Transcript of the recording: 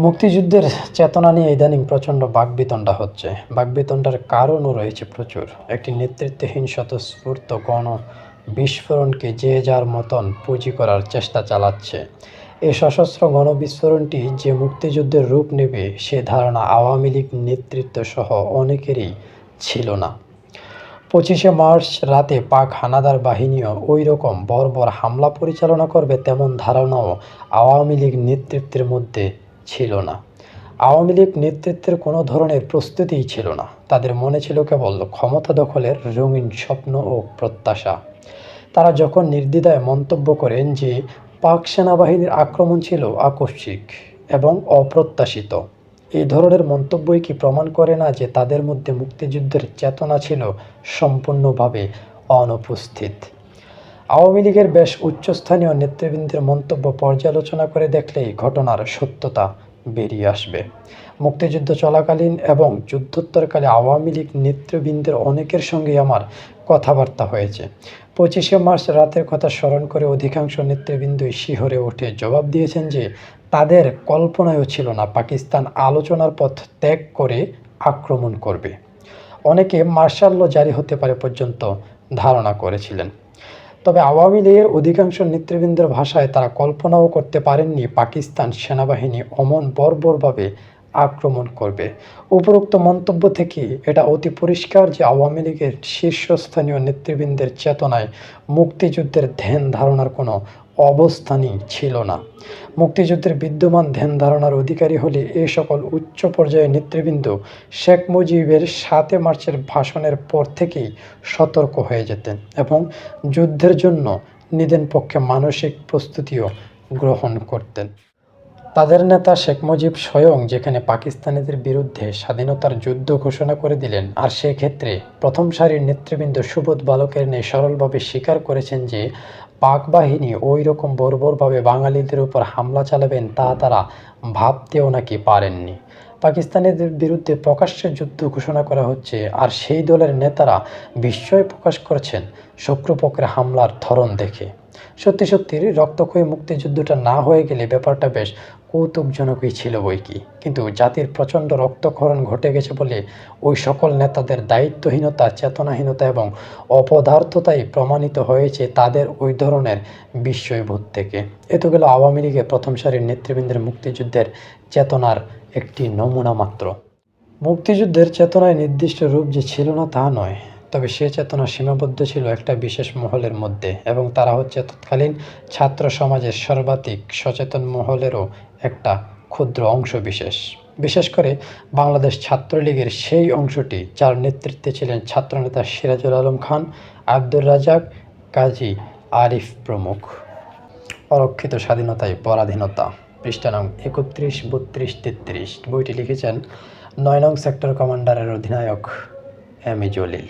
মুক্তিযুদ্ধের চেতনা নিয়ে ইদানিং প্রচণ্ড বাকবিতণ্ডা হচ্ছে। বাকবিতণ্ডার কারণও রয়েছে প্রচুর। একটি নেতৃত্বহীন স্বতঃস্ফূর্ত গণবিস্ফোরণকে যে যার মতন পুঁজি করার চেষ্টা চালাচ্ছে। এই সশস্ত্র গণবিস্ফোরণটি যে মুক্তিযুদ্ধের রূপ নেবে সে ধারণা আওয়ামী লীগ নেতৃত্বসহ অনেকেরই ছিল না। 25শে মার্চ রাতে পাক হানাদার বাহিনীও ওই রকম বর্বর হামলা পরিচালনা করবে তেমন ধারণাও আওয়ামী লীগ নেতৃত্বের মধ্যে ছিল না। আওয়ামী লীগ নেতৃত্বের কোনো ধরনের প্রস্তুতিই ছিল না। তাদের মনে ছিল কেবল ক্ষমতা দখলের রঙিন স্বপ্ন ও প্রত্যাশা। তারা যখন নির্দ্বিধায় মন্তব্য করেন যে পাক সেনাবাহিনীর আক্রমণ ছিল আকস্মিক এবং অপ্রত্যাশিত, এই ধরনের মন্তব্যই কি প্রমাণ করে না যে তাদের মধ্যে মুক্তিযুদ্ধের চেতনা ছিল সম্পূর্ণভাবে অনুপস্থিত? আওয়ামী লীগের বেশ উচ্চস্থানীয় নেতৃবৃন্দের মন্তব্য পর্যালোচনা করে দেখলেই ঘটনার সত্যতা বেরিয়ে আসবে। মুক্তিযুদ্ধ চলাকালীন এবং যুদ্ধোত্তরকালে আওয়ামী লীগ নেতৃবৃন্দের অনেকের সঙ্গেই আমার কথাবার্তা হয়েছে। 25শে মার্চ রাতের কথা স্মরণ করে অধিকাংশ নেতৃবৃন্দই শিহরে উঠে জবাব দিয়েছেন যে তাদের কল্পনায়ও ছিল না পাকিস্তান আলোচনার পথ ত্যাগ করে আক্রমণ করবে। অনেকে মার্শাল ল জারি হতে পারে পর্যন্ত ধারণা করেছিলেন। তবে আওয়ামী লীগের অধিকাংশ নেতৃবৃন্দের ভাষায় তারা কল্পনাও করতে পারেননি পাকিস্তান সেনাবাহিনী অমন বর্বরভাবে আক্রমণ করবে। উপরোক্ত মন্তব্য থেকে এটা অতি পরিষ্কার যে আওয়ামী লীগের শীর্ষস্থানীয় নেতৃবৃন্দের চেতনায় মুক্তিযুদ্ধের ধ্যান ধারণার কোনো অবস্থানই ছিল না। মুক্তিযুদ্ধের বিদ্যমান ধ্যান ধারণার অধিকারী হলে এই সকল উচ্চ পর্যায়ের নেতৃবৃন্দ শেখ মুজিবের 7 মার্চের ভাষণের পর থেকেই সতর্ক হয়ে যেতেন এবং যুদ্ধের জন্য নিদেন পক্ষে মানসিক প্রস্তুতিও গ্রহণ করতেন। তাদের নেতা শেখ মুজিব স্বয়ং যেখানে পাকিস্তানিদের বিরুদ্ধে স্বাধীনতার যুদ্ধ ঘোষণা করে দিলেন, আর সেক্ষেত্রে প্রথম সারির নেতৃবৃন্দ সুবোধ বালকের ন্যায় সরলভাবে স্বীকার করেছেন যে পাক বাহিনী ওই রকম বর্বরভাবে বাঙালিদের উপর হামলা চালাবেন তা তারা ভাবতেও নাকি পারেননি। পাকিস্তানিদের বিরুদ্ধে প্রকাশ্যে যুদ্ধ ঘোষণা করা হচ্ছে, আর সেই দলের নেতারা বিস্ময় প্রকাশ করছেন শত্রুপক্ষের হামলার ধরন দেখে। সত্যি সত্যি রক্তক্ষয়ী মুক্তিযুদ্ধটা না হয়ে গেলে ব্যাপারটা বেশ কৌতুকজনকই ছিল বইকি, কিন্তু জাতির প্রচণ্ড রক্তক্ষরণ ঘটে গেছে বলে ওই সকল নেতাদের দায়িত্বহীনতা, চেতনাহীনতা এবং অপদার্থতাই প্রমাণিত হয়েছে তাদের ওই ধরনের বিস্ময়বোধ থেকে। এ তো গেল আওয়ামী লীগের প্রথম সারির নেতৃবৃন্দের মুক্তিযুদ্ধের চেতনার একটি নমুনা মাত্র। মুক্তিযুদ্ধের চেতনায় নির্দিষ্ট রূপ যে ছিল না তা নয়, তবে সে চেতনা সীমাবদ্ধ ছিল একটা বিশেষ মহলের মধ্যে, এবং তারা হচ্ছে তৎকালীন ছাত্র সমাজের সর্বাধিক সচেতন মহলেরও একটা ক্ষুদ্র অংশ বিশেষ। বিশেষ করে বাংলাদেশ ছাত্রলীগের সেই অংশটি যার নেতৃত্বে ছিলেন ছাত্রনেতা সিরাজুল আলম খান, আব্দুর রাজাক, কাজী আরিফ প্রমুখ। অরক্ষিত স্বাধীনতায় পরাধীনতা, পৃষ্ঠা নং 31, 32, 33। বইটি লিখেছেন 9 নং সেক্টর কমান্ডারের অধিনায়ক এম এ জলিল।